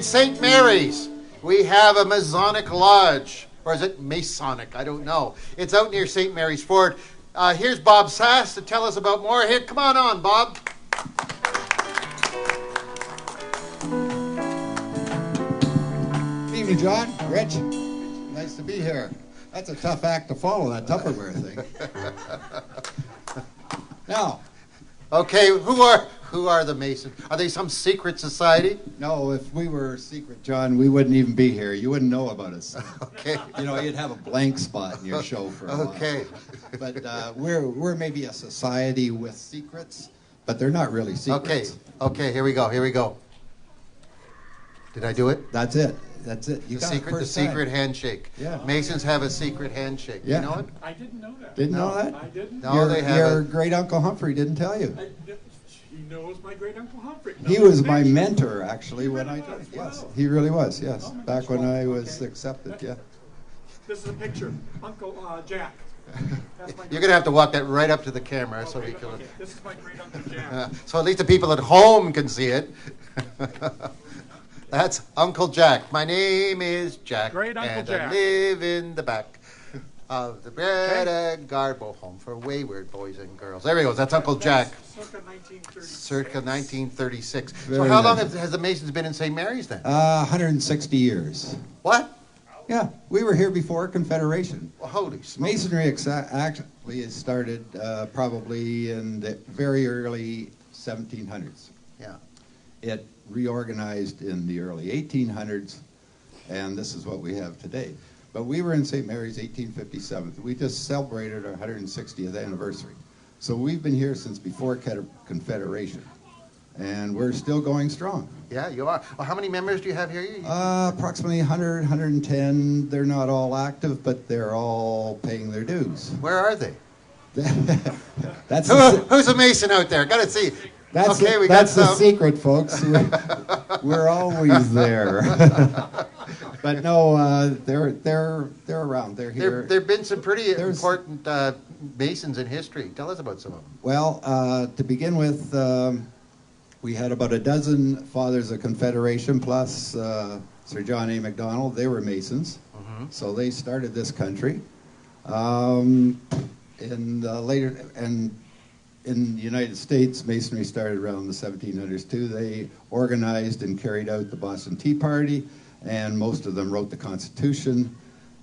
In St. Mary's, we have a Masonic lodge. Or is it Masonic? I don't know. It's out near St. Mary's Fort. Here's Bob Sass to tell us about more. Here, come on, Bob. Good evening, John, Rich. Nice to be here. That's a tough act to follow, that Tupperware thing. Now. Okay, who are the Masons? Are they some secret society? No, if we were secret, John, we wouldn't even be here. You wouldn't know about us. Okay. You know, you'd have a blank spot in your show for a while. Okay. But we're maybe a society with secrets, but they're not really secrets. Okay, here we go. Did I do it? That's it. You got it the secret handshake. Yeah. Masons have a secret handshake. Yeah. You know it? I didn't know that. Didn't know that? I didn't. No, they haven't. Your great Uncle Humphrey didn't tell you. He knows my great Uncle Humphrey. He was my mentor, actually, when I was, yes, wow. he really was. Yes, Oh, back when I was okay. accepted. Yeah. This is a picture. Uncle Jack. You're going to have to walk that right up to the camera so we can. Okay. This is my great Uncle Jack. So at least the people at home can see it. That's Uncle Jack. My name is Jack. Great Uncle and Jack. I live in the back of the bread and garbo home for wayward boys and girls. There he goes. That's Uncle Jack. Circa 1936. Circa 1936. So Very how long nice. has the Masons been in St. Mary's then? 160 years. What? Yeah, we were here before Confederation. Well, holy smokes. Masonry actually started probably in the very early 1700s. Yeah. It reorganized in the early 1800s, and this is what we have today. But we were in St. Mary's 1857. We just celebrated our 160th anniversary. So we've been here since before Confederation, and we're still going strong. Yeah, you are. Well, how many members do you have here? Approximately 100, 110. They're not all active, but they're all paying their dues. Where are they? That's Who's a Mason out there? Got to see. That's the secret, folks. We're always there. But no, they're around. They're here. There've been some pretty important Masons in history. Tell us about some of them. Well, to begin with, we had about a dozen Fathers of Confederation plus Sir John A. Macdonald. They were Masons, so they started this country. In the United States, Masonry started around the 1700s too. They organized and carried out the Boston Tea Party, and most of them wrote the Constitution,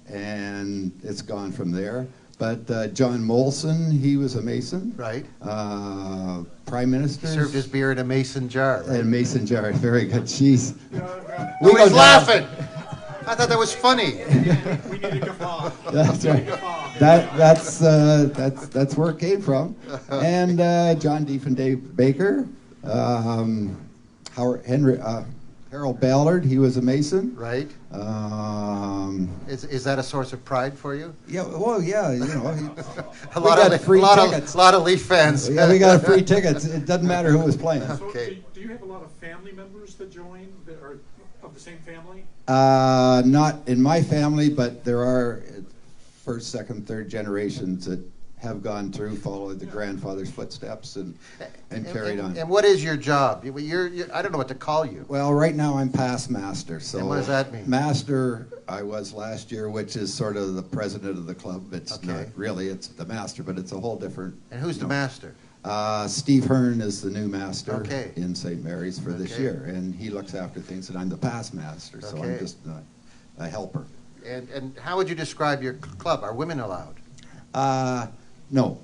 and it's gone from there. But John Molson, he was a Mason. Right. Prime Minister. Served his beer in a mason jar. Right? In a mason jar. Very good. Jeez. Who was laughing? I thought that was funny. We need a guffaw. That's right. That's where it came from. And John Diefenbach Baker, Harold Ballard, he was a Mason. Right. Is that a source of pride for you? Yeah. Well, yeah. You know, a lot of Leaf fans. Yeah, we got free tickets. It doesn't matter who was playing. Okay. So do you have a lot of family members that join that are of the same family? Not in my family, but there are first, second, third generations that have gone through, followed the grandfather's footsteps, and carried on. And what is your job? You're I don't know what to call you. Well, right now I'm past master. So and what does that mean? Master, I was last year, which is sort of the president of the club. It's not really, it's the master, but it's a whole different. And who's the master? Steve Hearn is the new master Okay. in St. Mary's for this year, and he looks after things, and I'm the past master, so I'm just a helper. And how would you describe your club? Are women allowed? No.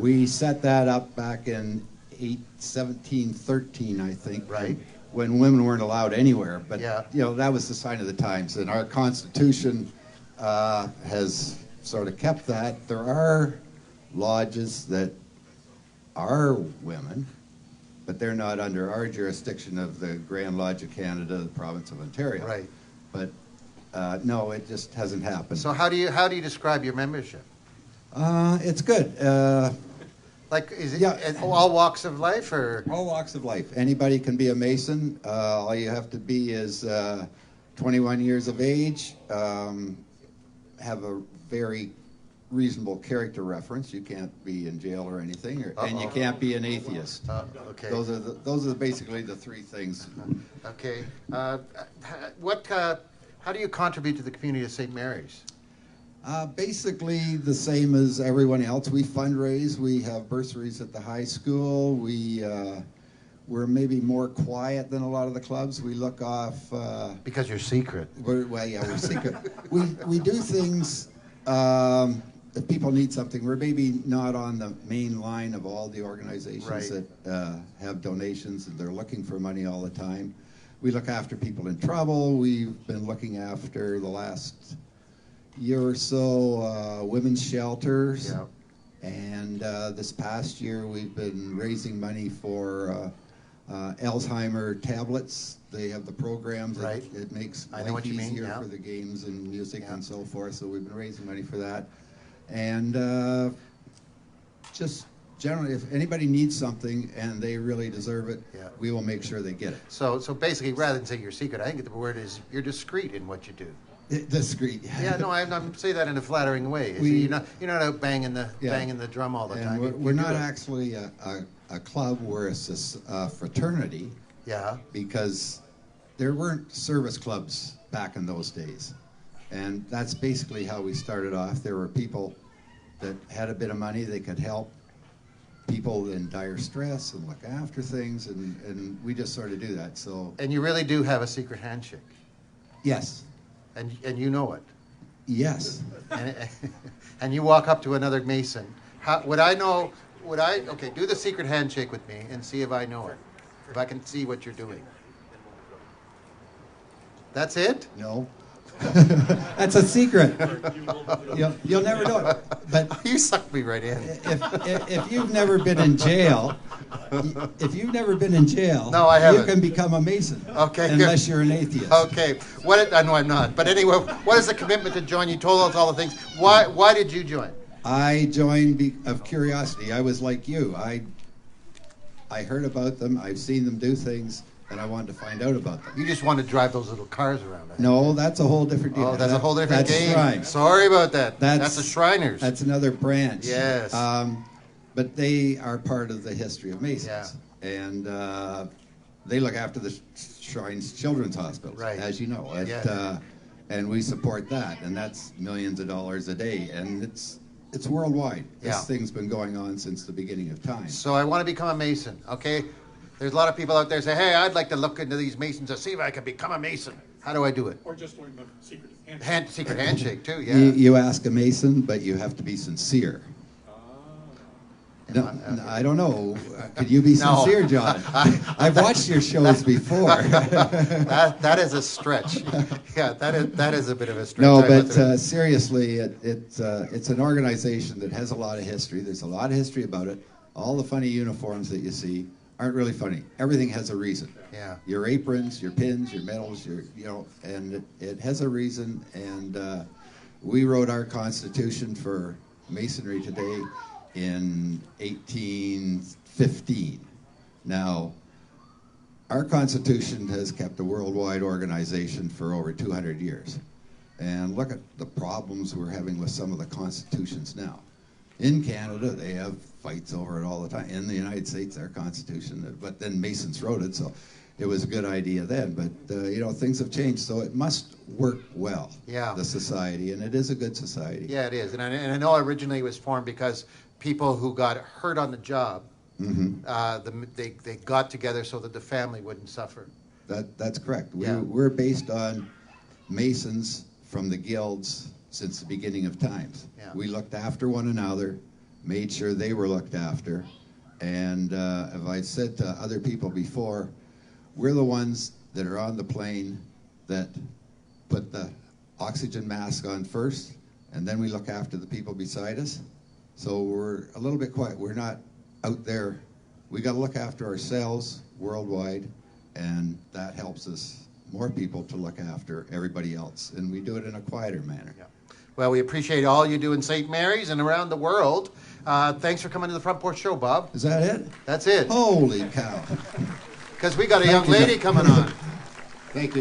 We set that up back in 1713, I think. Right. When women weren't allowed anywhere. But, Yeah. you know, that was the sign of the times. And our Constitution has sort of kept that. There are lodges that are women, but they're not under our jurisdiction of the Grand Lodge of Canada, the province of Ontario. Right. But, no, it just hasn't happened. So how do you describe your membership? It's good. Like, is it all walks of life, or? All walks of life. Anybody can be a Mason. All you have to be is 21 years of age, have a very reasonable character reference. You can't be in jail or anything, and you can't be an atheist. Okay. Those are basically the three things. Okay. How do you contribute to the community of St. Mary's? Basically the same as everyone else. We fundraise. We have bursaries at the high school. We're maybe more quiet than a lot of the clubs. We look off. Because you're secret. We're secret. we do things if people need something. We're maybe not on the main line of all the organizations that have donations and they're looking for money all the time. We look after people in trouble. We've been looking after the last year or so women's shelters. Yeah. And this past year we've been raising money for Alzheimer tablets. They have the programs. Right. It makes I know life what you mean, easier yeah. for the games and music and so forth. So we've been raising money for that. And just generally, if anybody needs something and they really deserve it, we will make sure they get it. So basically, rather than say you're secret, I think the word is you're discreet in what you do. Discreet. Yeah, no, I'm saying that in a flattering way. You're not out banging the drum all the time. And we're not actually a club. We're a fraternity. Yeah. Because there weren't service clubs back in those days, and that's basically how we started off. There were people that had a bit of money; they could help people in dire stress and look after things, and we just sort of do that. So. And you really do have a secret handshake. Yes. And you know it. Yes. And you walk up to another Mason. Okay, do the secret handshake with me and see if I know it. If I can see what you're doing. That's it? No. That's a secret. You'll never know it. But you sucked me right in. If you've never been in jail, no, I haven't. You can become a Mason. Okay. Unless you're an atheist. Okay. No, I'm not. But anyway, what is the commitment to join? You told us all the things. Why did you join? I joined of curiosity. I was like you. I heard about them. I've seen them do things, and I wanted to find out about them. You just want to drive those little cars around. No, that's a whole different deal. Oh, that's a whole different game. Shrine. Sorry about that. That's the Shriners. That's another branch. Yes. But they are part of the history of Masons. Yeah. And they look after the Shrine's Children's Hospitals, as you know. And we support that, and that's millions of dollars a day, and it's worldwide. This thing's been going on since the beginning of time. So I want to become a Mason, okay? There's a lot of people out there say, hey, I'd like to look into these Masons to see if I can become a Mason. How do I do it? Or just learn the secret handshake. Secret handshake, too, yeah. You ask a Mason, but you have to be sincere. No, I don't know. Could you be sincere, John? I've watched your shows before. that is a stretch. Yeah, that is a bit of a stretch. No, but seriously, it's an organization that has a lot of history. There's a lot of history about it. All the funny uniforms that you see aren't really funny. Everything has a reason. Yeah. Your aprons, your pins, your medals, and it has a reason. And we wrote our Constitution for Masonry today in 1815. Now, our Constitution has kept a worldwide organization for over 200 years. And look at the problems we're having with some of the constitutions now. In Canada, they have fights over it all the time. In the United States, our Constitution, but then Masons wrote it, so it was a good idea then. But, things have changed, so it must work well, the society, and it is a good society. Yeah, it is. And I know originally it was formed because people who got hurt on the job, they got together so that the family wouldn't suffer. That's correct. We're based on Masons from the guilds since the beginning of times. Yeah. We looked after one another, made sure they were looked after, and as I said to other people before, we're the ones that are on the plane that put the oxygen mask on first, and then we look after the people beside us. So we're a little bit quiet. We're not out there. We got to look after ourselves worldwide, and that helps us, more people, to look after everybody else. And we do it in a quieter manner. Yeah. Well, we appreciate all you do in St. Mary's and around the world. Thanks for coming to the Front Porch Show, Bob. Is that it? That's it. Holy cow. Because we got a young lady coming on. Thank you.